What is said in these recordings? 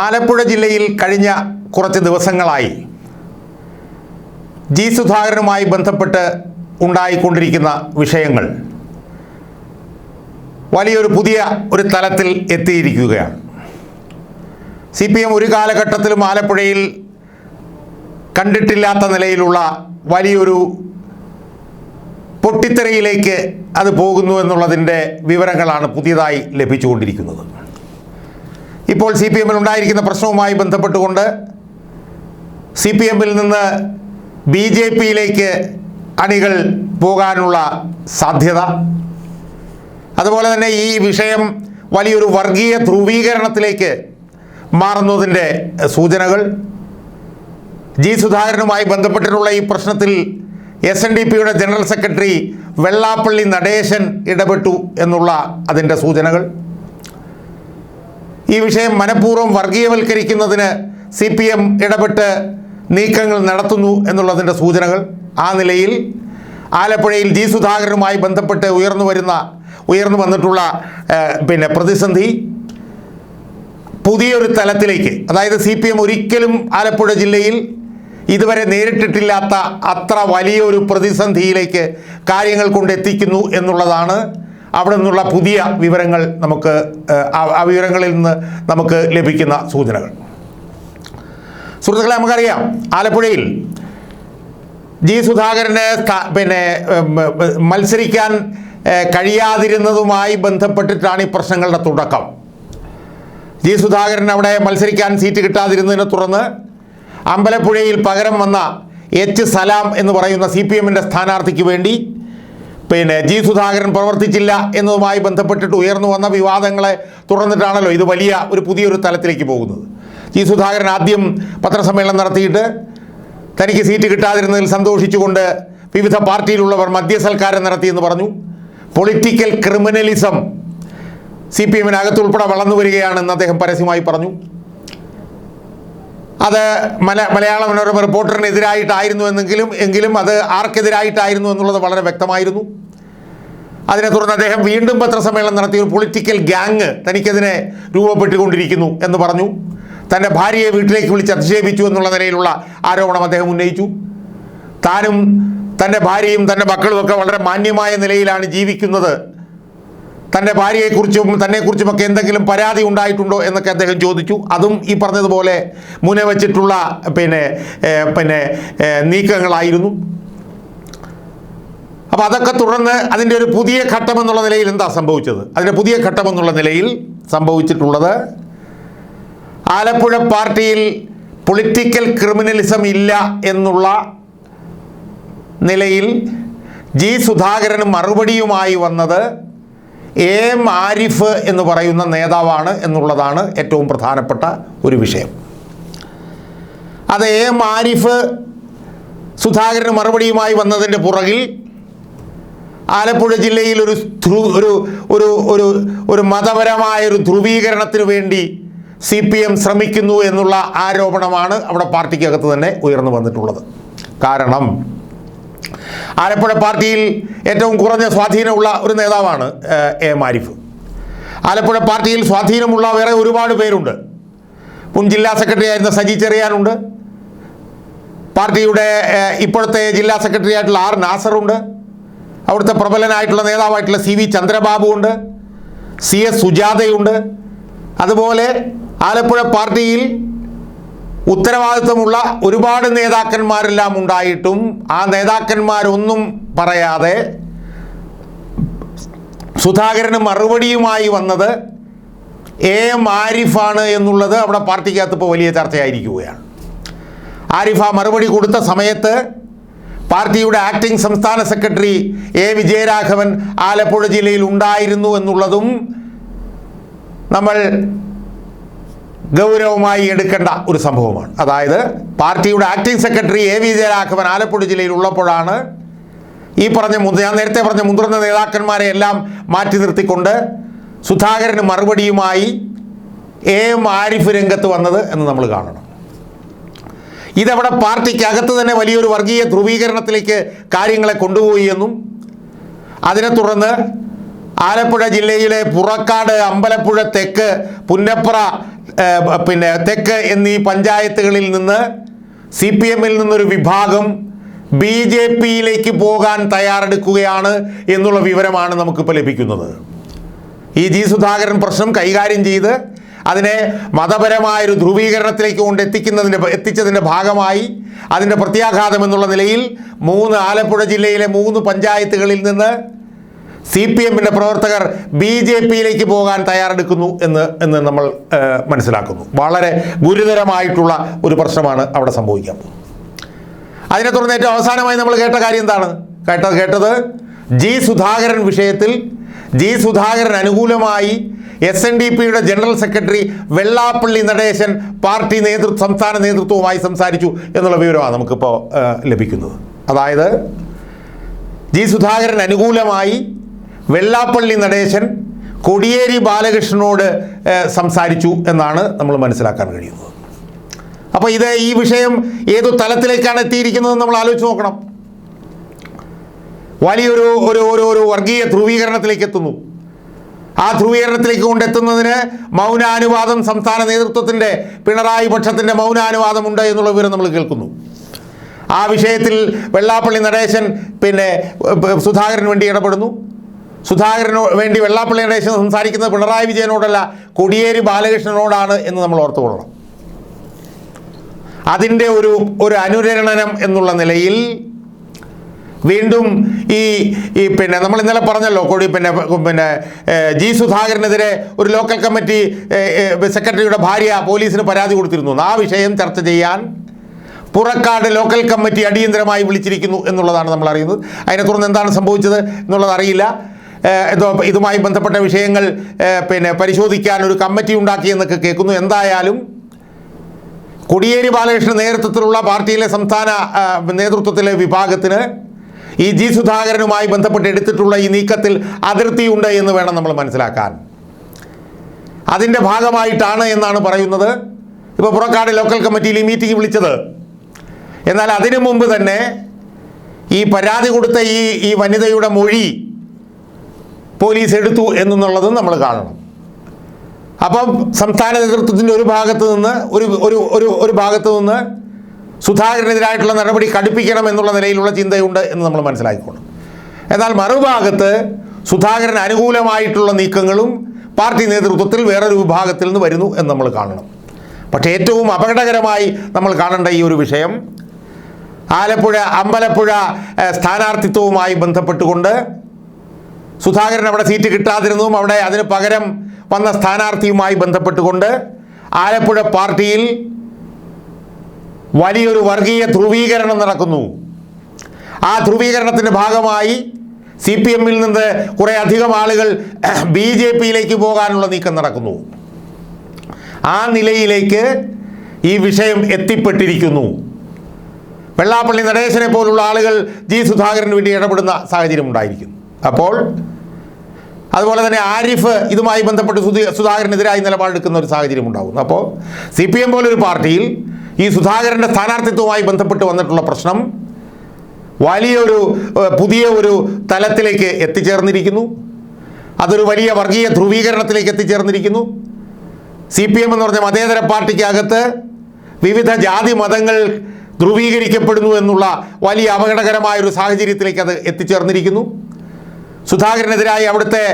ആലപ്പുഴ ജില്ലയിൽ കഴിഞ്ഞ കുറച്ച് ദിവസങ്ങളായി ജി സുധാകരനുമായി ബന്ധപ്പെട്ട് ഉണ്ടായിക്കൊണ്ടിരിക്കുന്ന വിഷയങ്ങൾ വലിയൊരു പുതിയ തലത്തിൽ എത്തിയിരിക്കുകയാണ്. CPM ഒരു കാലഘട്ടത്തിലും ആലപ്പുഴയിൽ കണ്ടിട്ടില്ലാത്ത നിലയിലുള്ള വലിയൊരു പൊട്ടിത്തെറിയിലേക്ക് അത് പോകുന്നു എന്നുള്ളതിൻ്റെ വിവരങ്ങളാണ് പുതിയതായി ലഭിച്ചുകൊണ്ടിരിക്കുന്നത്. ഇപ്പോൾ CPMൽ ഉണ്ടായിരിക്കുന്ന പ്രശ്നവുമായി ബന്ധപ്പെട്ടുകൊണ്ട് CPMൽ നിന്ന് BJPയിലേക്ക് അണികൾ പോകാനുള്ള സാധ്യത, അതുപോലെ തന്നെ ഈ വിഷയം വലിയൊരു വർഗീയ ധ്രുവീകരണത്തിലേക്ക് മാറുന്നതിൻ്റെ സൂചനകൾ, ജി സുധാകരനുമായി ബന്ധപ്പെട്ടിട്ടുള്ള ഈ പ്രശ്നത്തിൽ SNDPയുടെ ജനറൽ സെക്രട്ടറി വെള്ളാപ്പള്ളി നടേശൻ ഇടപെട്ടു എന്നുള്ള അതിൻ്റെ സൂചനകൾ, ഈ വിഷയം മനഃപൂർവ്വം വർഗീയവൽക്കരിക്കുന്നതിന് CPM ഇടപെട്ട് നീക്കങ്ങൾ നടത്തുന്നു എന്നുള്ളതിൻ്റെ സൂചനകൾ. ആ നിലയിൽ ആലപ്പുഴയിൽ ജി സുധാകരനുമായി ബന്ധപ്പെട്ട് ഉയർന്നു വന്നിട്ടുള്ള പ്രതിസന്ധി പുതിയൊരു തലത്തിലേക്ക്, അതായത് CPM ഒരിക്കലും ആലപ്പുഴ ജില്ലയിൽ ഇതുവരെ നേരിട്ടിട്ടില്ലാത്ത അത്ര വലിയൊരു പ്രതിസന്ധിയിലേക്ക് കാര്യങ്ങൾ കൊണ്ടെത്തിക്കുന്നു എന്നുള്ളതാണ് അവിടെ നിന്നുള്ള പുതിയ വിവരങ്ങൾ. ആ വിവരങ്ങളിൽ നിന്ന് നമുക്ക് ലഭിക്കുന്ന സൂചനകൾ. സുഹൃത്തുക്കളെ, നമുക്കറിയാം ആലപ്പുഴയിൽ ജി സുധാകരന് മത്സരിക്കാൻ കഴിയാതിരുന്നതുമായി ബന്ധപ്പെട്ടിട്ടാണ് ഈ പ്രശ്നങ്ങളുടെ തുടക്കം. ജി സുധാകരൻ അവിടെ മത്സരിക്കാൻ സീറ്റ് കിട്ടാതിരുന്നതിനെ തുടർന്ന് അമ്പലപ്പുഴയിൽ പകരം വന്ന സലാം എന്ന് പറയുന്ന CPMൻ്റെ സ്ഥാനാർത്ഥിക്ക് വേണ്ടി ജി സുധാകരൻ പ്രവർത്തിച്ചില്ല എന്നതുമായി ബന്ധപ്പെട്ടിട്ട് ഉയർന്നു വന്ന വിവാദങ്ങളെ തുടർന്നിട്ടാണല്ലോ ഇത് പുതിയൊരു തലത്തിലേക്ക് പോകുന്നത്. ജി സുധാകരൻ ആദ്യം പത്രസമ്മേളനം നടത്തിയിട്ട് തനിക്ക് സീറ്റ് കിട്ടാതിരുന്നതിൽ സന്തോഷിച്ചുകൊണ്ട് വിവിധ പാർട്ടിയിലുള്ളവർ മദ്യസൽക്കാരം നടത്തിയെന്ന് പറഞ്ഞു. പൊളിറ്റിക്കൽ ക്രിമിനലിസം CPMനകത്തുൾപ്പെടെ വളർന്നു വരികയാണെന്ന് അദ്ദേഹം പരസ്യമായി പറഞ്ഞു. അത് മലയാള മനോരമ റിപ്പോർട്ടറിനെതിരായിട്ടായിരുന്നു എങ്കിലും അത് ആർക്കെതിരായിട്ടായിരുന്നു എന്നുള്ളത് വളരെ വ്യക്തമായിരുന്നു. അതിനെ തുടർന്ന് അദ്ദേഹം വീണ്ടും പത്രസമ്മേളനം നടത്തിയ ഒരു പൊളിറ്റിക്കൽ ഗ്യാങ് തനിക്കെതിരെ രൂപപ്പെട്ടുകൊണ്ടിരിക്കുന്നു എന്ന് പറഞ്ഞു. തൻ്റെ ഭാര്യയെ വീട്ടിലേക്ക് വിളിച്ച് അധിക്ഷേപിച്ചു എന്നുള്ള നിലയിലുള്ള ആരോപണം അദ്ദേഹം ഉന്നയിച്ചു. താനും തൻ്റെ ഭാര്യയും തൻ്റെ മക്കളുമൊക്കെ വളരെ മാന്യമായ നിലയിലാണ് ജീവിക്കുന്നത്, തൻ്റെ ഭാര്യയെക്കുറിച്ചും തന്നെക്കുറിച്ചുമൊക്കെ എന്തെങ്കിലും പരാതി ഉണ്ടായിട്ടുണ്ടോ എന്നൊക്കെ അദ്ദേഹം ചോദിച്ചു. അതും ഈ പറഞ്ഞതുപോലെ മുനവച്ചിട്ടുള്ള നീക്കങ്ങളായിരുന്നു. അപ്പോൾ അതൊക്കെ തുടർന്ന് അതിൻ്റെ ഒരു പുതിയ ഘട്ടമെന്നുള്ള നിലയിൽ എന്താ സംഭവിച്ചത്? അതിൻ്റെ പുതിയ ഘട്ടമെന്നുള്ള നിലയിൽ സംഭവിച്ചിട്ടുള്ളത്, ആലപ്പുഴ പാർട്ടിയിൽ പൊളിറ്റിക്കൽ ക്രിമിനലിസം ഇല്ല എന്നുള്ള നിലയിൽ ജി സുധാകരന് മറുപടിയുമായി വന്നത് ആരിഫ് എന്ന് പറയുന്ന നേതാവാണ് എന്നുള്ളതാണ് ഏറ്റവും പ്രധാനപ്പെട്ട ഒരു വിഷയം. അത് ആരിഫ് സുധാകരന് മറുപടിയുമായി വന്നതിൻ്റെ പുറകിൽ ആലപ്പുഴ ജില്ലയിൽ ഒരു മതപരമായൊരു ധ്രുവീകരണത്തിന് വേണ്ടി CPM ശ്രമിക്കുന്നു എന്നുള്ള ആരോപണമാണ് അവിടെ പാർട്ടിക്കകത്ത് തന്നെ ഉയർന്നു വന്നിട്ടുള്ളത്. കാരണം ആലപ്പുഴ പാർട്ടിയിൽ ഏറ്റവും കുറഞ്ഞ സ്വാധീനമുള്ള ഒരു നേതാവാണ് ആരിഫ്. ആലപ്പുഴ പാർട്ടിയിൽ സ്വാധീനമുള്ള വേറെ ഒരുപാട് പേരുണ്ട്. മുൻ ജില്ലാ സെക്രട്ടറി ആയിരുന്ന സജി ചെറിയാനുണ്ട്, പാർട്ടിയുടെ ഇപ്പോഴത്തെ ജില്ലാ സെക്രട്ടറി ആയിട്ടുള്ള നാസറുണ്ട്, അവിടുത്തെ പ്രബലനായിട്ടുള്ള നേതാവായിട്ടുള്ള CV ചന്ദ്രബാബു ഉണ്ട്, CS സുജാതയുണ്ട്. അതുപോലെ ആലപ്പുഴ പാർട്ടിയിൽ ഉത്തരവാദിത്വമുള്ള ഒരുപാട് നേതാക്കന്മാരെല്ലാം ഉണ്ടായിട്ടും ആ നേതാക്കന്മാരൊന്നും പറയാതെ സുധാകരന് മറുപടിയുമായി വന്നത് ആരിഫാണ് എന്നുള്ളത് അവിടെ പാർട്ടിക്കകത്ത് ഇപ്പോൾ വലിയ ചർച്ചയായിരിക്കുകയാണ്. ആരിഫ മറുപടി കൊടുത്ത സമയത്ത് പാർട്ടിയുടെ ആക്ടിംഗ് സംസ്ഥാന സെക്രട്ടറി വിജയരാഘവൻ ആലപ്പുഴ ജില്ലയിൽ ഉണ്ടായിരുന്നു എന്നുള്ളതും നമ്മൾ ഗൗരവമായി എടുക്കേണ്ട ഒരു സംഭവമാണ്. അതായത് പാർട്ടിയുടെ ആക്ടിംഗ് സെക്രട്ടറി വിജയരാഘവൻ ആലപ്പുഴ ജില്ലയിൽ ഉള്ളപ്പോഴാണ് ഈ ഞാൻ നേരത്തെ പറഞ്ഞ മുതിർന്ന നേതാക്കന്മാരെ എല്ലാം മാറ്റി നിർത്തിക്കൊണ്ട് സുധാകരന് മറുപടിയുമായി ആരിഫ് രംഗത്ത് വന്നത് എന്ന് നമ്മൾ കാണണം. ഇതവിടെ പാർട്ടിക്കകത്ത് തന്നെ വലിയൊരു വർഗീയ ധ്രുവീകരണത്തിലേക്ക് കാര്യങ്ങളെ കൊണ്ടുപോയി എന്നും അതിനെ തുടർന്ന് ആലപ്പുഴ ജില്ലയിലെ പുറക്കാട്, അമ്പലപ്പുഴ തെക്ക്, പുന്നപ്ര പിന്നെ തെക്ക് എന്നീ പഞ്ചായത്തുകളിൽ നിന്ന് CPM-ൽ നിന്നൊരു വിഭാഗം BJP-യിലേക്ക് പോകാൻ തയ്യാറെടുക്കുകയാണ് എന്നുള്ള വിവരമാണ് നമുക്കിപ്പോൾ ലഭിക്കുന്നത്. ഈ G. സുധാകരൻ പ്രശ്നം കൈകാര്യം ചെയ്ത് അതിനെ മതപരമായൊരു ധ്രുവീകരണത്തിലേക്ക് എത്തിച്ചതിൻ്റെ ഭാഗമായി അതിൻ്റെ പ്രത്യാഘാതം എന്നുള്ള നിലയിൽ ആലപ്പുഴ ജില്ലയിലെ 3 പഞ്ചായത്തുകളിൽ നിന്ന് CPM-ന്റെ പ്രവർത്തകർ BJP-യിലേക്ക് പോകാൻ തയ്യാറെടുക്കുന്നു എന്ന് നമ്മൾ മനസ്സിലാക്കുന്നു. വളരെ ഗുരുതരമായിട്ടുള്ള ഒരു പ്രശ്നമാണ് അവിടെ സംഭവിക്കാൻ പോകുന്നത്. അതിനെ തുടർന്ന് ഏറ്റവും അവസാനമായി നമ്മൾ കേട്ട കാര്യം എന്താണ്? കേട്ടത് G. സുധാകരൻ വിഷയത്തിൽ G. സുധാകരൻ അനുകൂലമായി SNDP-യുടെ general secretary Vellappally Natesan party സംസ്ഥാന നേതൃത്വവുമായി സംസാരിച്ചു എന്നുള്ള വിവരമാണ് നമുക്കിപ്പോൾ ലഭിക്കുന്നത്. അതായത് G. സുധാകരൻ അനുകൂലമായി വെള്ളാപ്പള്ളി നടേശൻ കോടിയേരി ബാലകൃഷ്ണനോട് സംസാരിച്ചു എന്നാണ് നമ്മൾ മനസ്സിലാക്കാൻ കഴിയുന്നത്. അപ്പോൾ ഈ വിഷയം ഏതു തലത്തിലേക്കാണ് എത്തിയിരിക്കുന്നത് നമ്മൾ ആലോചിച്ച് നോക്കണം. വലിയൊരു ഒരു വർഗീയ ധ്രുവീകരണത്തിലേക്ക് എത്തുന്നു. ആ ധ്രുവീകരണത്തിലേക്ക് കൊണ്ടെത്തുന്നതിന് മൗനാനുവാദം സംസ്ഥാന നേതൃത്വത്തിൻ്റെ പിണറായി പക്ഷത്തിൻ്റെ മൗനാനുവാദമുണ്ട് എന്നുള്ള വിവരം നമ്മൾ കേൾക്കുന്നു. ആ വിഷയത്തിൽ വെള്ളാപ്പള്ളി നടേശൻ സുധാകരന് വേണ്ടി ഇടപെടുന്നു. സുധാകരന് വേണ്ടി വെള്ളാപ്പള്ളി നടേശൻ സംസാരിക്കുന്നത് പിണറായി വിജയനോടല്ല, കോടിയേരി ബാലകൃഷ്ണനോടാണ് എന്ന് നമ്മൾ ഓർത്തുകൊള്ളണം. അതിൻ്റെ ഒരു അനുരണനം എന്നുള്ള നിലയിൽ വീണ്ടും നമ്മൾ ഇന്നലെ പറഞ്ഞല്ലോ, G. സുധാകരനെതിരെ ഒരു ലോക്കൽ കമ്മിറ്റി സെക്രട്ടറിയുടെ ഭാര്യ പോലീസിന് പരാതി കൊടുത്തിരുന്നു. ആ വിഷയം ചർച്ച ചെയ്യാൻ പുറക്കാട് ലോക്കൽ കമ്മിറ്റി അടിയന്തരമായി വിളിച്ചിരിക്കുന്നു എന്നുള്ളതാണ് നമ്മൾ അറിയുന്നത്. അതിനെ തുടർന്ന് എന്താണ് സംഭവിച്ചത് എന്നുള്ളത് അറിയില്ല. ഇതുമായി ബന്ധപ്പെട്ട വിഷയങ്ങൾ പരിശോധിക്കാൻ ഒരു കമ്മിറ്റി ഉണ്ടാക്കിയെന്നൊക്കെ കേൾക്കുന്നു. എന്തായാലും കോടിയേരി ബാലകൃഷ്ണൻ നേതൃത്വത്തിലുള്ള പാർട്ടിയിലെ സംസ്ഥാന നേതൃത്വത്തിലെ വിഭാഗത്തിന് ഈ G. സുധാകരനുമായി ബന്ധപ്പെട്ട് എടുത്തിട്ടുള്ള ഈ നീക്കത്തിൽ അതിർത്തിയുണ്ട് എന്ന് വേണം നമ്മൾ മനസ്സിലാക്കാൻ. അതിൻ്റെ ഭാഗമായിട്ടാണ് എന്നാണ് പറയുന്നത് ഇപ്പോൾ പുറക്കാട് ലോക്കൽ കമ്മിറ്റിയിൽ ഈ മീറ്റിംഗ് വിളിച്ചത്. എന്നാൽ അതിനു മുമ്പ് തന്നെ ഈ പരാതി കൊടുത്ത ഈ വനിതയുടെ മൊഴി പോലീസ് എടുത്തു എന്നുള്ളതും നമ്മൾ കാണണം. അപ്പം സംസ്ഥാന നേതൃത്വത്തിൻ്റെ ഒരു ഭാഗത്ത് നിന്ന് സുധാകരനെതിരായിട്ടുള്ള നടപടി കടുപ്പിക്കണം എന്നുള്ള നിലയിലുള്ള ചിന്തയുണ്ട് എന്ന് നമ്മൾ മനസ്സിലാക്കിക്കോണം. എന്നാൽ മറുഭാഗത്ത് സുധാകരന് അനുകൂലമായിട്ടുള്ള നീക്കങ്ങളും പാർട്ടി നേതൃത്വത്തിൽ വേറൊരു വിഭാഗത്തിൽ നിന്ന് വരുന്നു എന്ന് നമ്മൾ കാണണം. പക്ഷേ ഏറ്റവും അപകടകരമായി നമ്മൾ കാണേണ്ട ഈ ഒരു വിഷയം അമ്പലപ്പുഴ സ്ഥാനാർത്ഥിത്വവുമായി ബന്ധപ്പെട്ടുകൊണ്ട് സുധാകരൻ അവിടെ സീറ്റ് കിട്ടാതിരുന്നതും അവിടെ അതിന് പകരം വന്ന സ്ഥാനാർത്ഥിയുമായി ബന്ധപ്പെട്ടുകൊണ്ട് ആലപ്പുഴ പാർട്ടിയിൽ വലിയൊരു വർഗീയ ധ്രുവീകരണം നടക്കുന്നു. ആ ധ്രുവീകരണത്തിൻ്റെ ഭാഗമായി CPM-ൽ നിന്ന് കുറേ അധികം ആളുകൾ BJP-യിലേക്ക് പോകാനുള്ള നീക്കം നടക്കുന്നു. ആ നിലയിലേക്ക് ഈ വിഷയം എത്തിപ്പെട്ടിരിക്കുന്നു. വെള്ളാപ്പള്ളി നടേശനെ പോലുള്ള ആളുകൾ G. സുധാകരന് വേണ്ടി ഇടപെടുന്ന സാഹചര്യം ഉണ്ടായിരിക്കുന്നു. അപ്പോൾ അതുപോലെ തന്നെ ആരിഫ് ഇതുമായി ബന്ധപ്പെട്ട് സുധാകരനെതിരായി നിലപാടെടുക്കുന്ന ഒരു സാഹചര്യം ഉണ്ടാകുന്നു. അപ്പോൾ CPM പോലൊരു പാർട്ടിയിൽ ഈ സുധാകരൻ്റെ സ്ഥാനാർത്ഥിത്വവുമായി ബന്ധപ്പെട്ട് വന്നിട്ടുള്ള പ്രശ്നം പുതിയ ഒരു തലത്തിലേക്ക് എത്തിച്ചേർന്നിരിക്കുന്നു. അതൊരു വലിയ വർഗീയ ധ്രുവീകരണത്തിലേക്ക് എത്തിച്ചേർന്നിരിക്കുന്നു. CPM എന്ന് പറഞ്ഞ മതേതര പാർട്ടിക്കകത്ത് വിവിധ ജാതി മതങ്ങൾ ധ്രുവീകരിക്കപ്പെടുന്നു എന്നുള്ള വലിയ അപകടകരമായൊരു സാഹചര്യത്തിലേക്ക് അത് എത്തിച്ചേർന്നിരിക്കുന്നു. സുധാകരനെതിരായി അവിടുത്തെ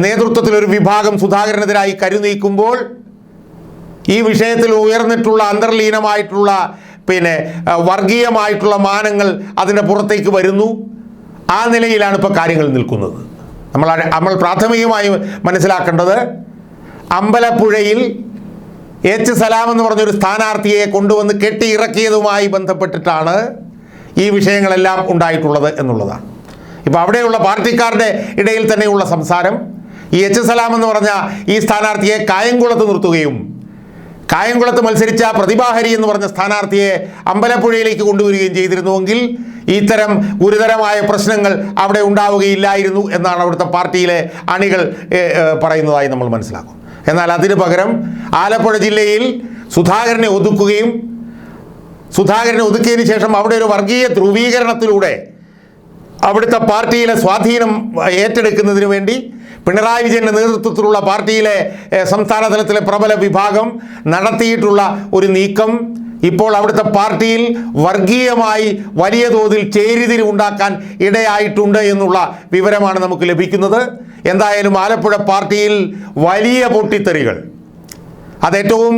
നേതൃത്വത്തിലൊരു വിഭാഗം സുധാകരനെതിരായി കരുനീക്കുമ്പോൾ ഈ വിഷയത്തിൽ ഉയർന്നിട്ടുള്ള അന്തർലീനമായിട്ടുള്ള വർഗീയമായിട്ടുള്ള മാനങ്ങൾ അതിൻ്റെ പുറത്തേക്ക് വരുന്നു. ആ നിലയിലാണ് ഇപ്പോൾ കാര്യങ്ങൾ നിൽക്കുന്നത്. നമ്മൾ പ്രാഥമികമായി മനസ്സിലാക്കേണ്ടത് അമ്പലപ്പുഴയിൽ H. സലാം എന്ന് പറഞ്ഞൊരു സ്ഥാനാർത്ഥിയെ കൊണ്ടുവന്ന് കെട്ടിയിറക്കിയതുമായി ബന്ധപ്പെട്ടിട്ടാണ് ഈ വിഷയങ്ങളെല്ലാം ഉണ്ടായിട്ടുള്ളത് എന്നുള്ളതാണ്. ഇപ്പോൾ അവിടെയുള്ള പാർട്ടിക്കാരുടെ ഇടയിൽ തന്നെയുള്ള സംസാരം ഈ H. സലാം എന്ന് പറഞ്ഞ ഈ സ്ഥാനാർത്ഥിയെ കായംകുളത്ത് നിർത്തുകയും കായംകുളത്ത് മത്സരിച്ച പ്രതിഭാഹരി എന്ന് പറഞ്ഞ സ്ഥാനാർത്ഥിയെ അമ്പലപ്പുഴയിലേക്ക് കൊണ്ടുവരികയും ചെയ്തിരുന്നുവെങ്കിൽ ഇത്തരം ഗുരുതരമായ പ്രശ്നങ്ങൾ അവിടെ ഉണ്ടാവുകയില്ലായിരുന്നു എന്നാണ് അവിടുത്തെ പാർട്ടിയിലെ അണികൾ പറയുന്നതായി നമ്മൾ മനസ്സിലാക്കും. എന്നാൽ അതിനു പകരം ആലപ്പുഴ ജില്ലയിൽ സുധാകരനെ ഒതുക്കിയതിന് ശേഷം അവിടെ ഒരു വർഗീയ ധ്രുവീകരണത്തിലൂടെ അവിടുത്തെ പാർട്ടിയിലെ സ്വാധീനം ഏറ്റെടുക്കുന്നതിന് വേണ്ടി പിണറായി വിജയൻ്റെ നേതൃത്വത്തിലുള്ള പാർട്ടിയിലെ സംസ്ഥാന തലത്തിലെ പ്രബല വിഭാഗം നടത്തിയിട്ടുള്ള ഒരു നീക്കം ഇപ്പോൾ അവിടുത്തെ പാർട്ടിയിൽ വർഗീയമായി വലിയ തോതിൽ ചേരിതിരിവുണ്ടാക്കാൻ ഇടയായിട്ടുണ്ട് എന്നുള്ള വിവരമാണ് നമുക്ക് ലഭിക്കുന്നത്. എന്തായാലും ആലപ്പുഴ പാർട്ടിയിൽ വലിയ പൊട്ടിത്തെറികൾ, അതേറ്റവും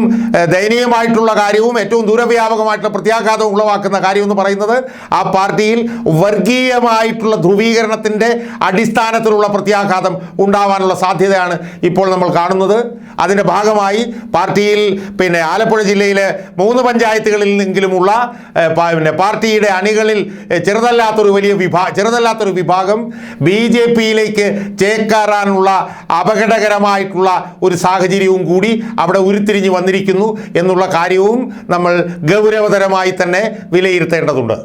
ദയനീയമായിട്ടുള്ള കാര്യവും ഏറ്റവും ദൂരവ്യാപകമായിട്ടുള്ള പ്രത്യാഘാതവും ഉളവാക്കുന്ന കാര്യമെന്ന് പറയുന്നത് ആ പാർട്ടിയിൽ വർഗീയമായിട്ടുള്ള ധ്രുവീകരണത്തിൻ്റെ അടിസ്ഥാനത്തിലുള്ള പ്രത്യാഘാതം ഉണ്ടാവാനുള്ള സാധ്യതയാണ് ഇപ്പോൾ നമ്മൾ കാണുന്നത്. അതിൻ്റെ ഭാഗമായി പാർട്ടിയിൽ ആലപ്പുഴ ജില്ലയിലെ 3 പഞ്ചായത്തുകളിൽ നിന്നെങ്കിലുമുള്ള പാർട്ടിയുടെ അണികളിൽ ചെറുതല്ലാത്തൊരു വിഭാഗം BJPയിലേക്ക് ചേക്കേറാനുള്ള അപകടകരമായിട്ടുള്ള ഒരു സാഹചര്യവും കൂടി അവിടെ ഉരുത്തിരിഞ്ഞു വന്നിരിക്കുന്നു എന്നുള്ള കാര്യവും നമ്മൾ ഗൗരവതരമായി തന്നെ വിലയിരുത്തേണ്ടതുണ്ട്.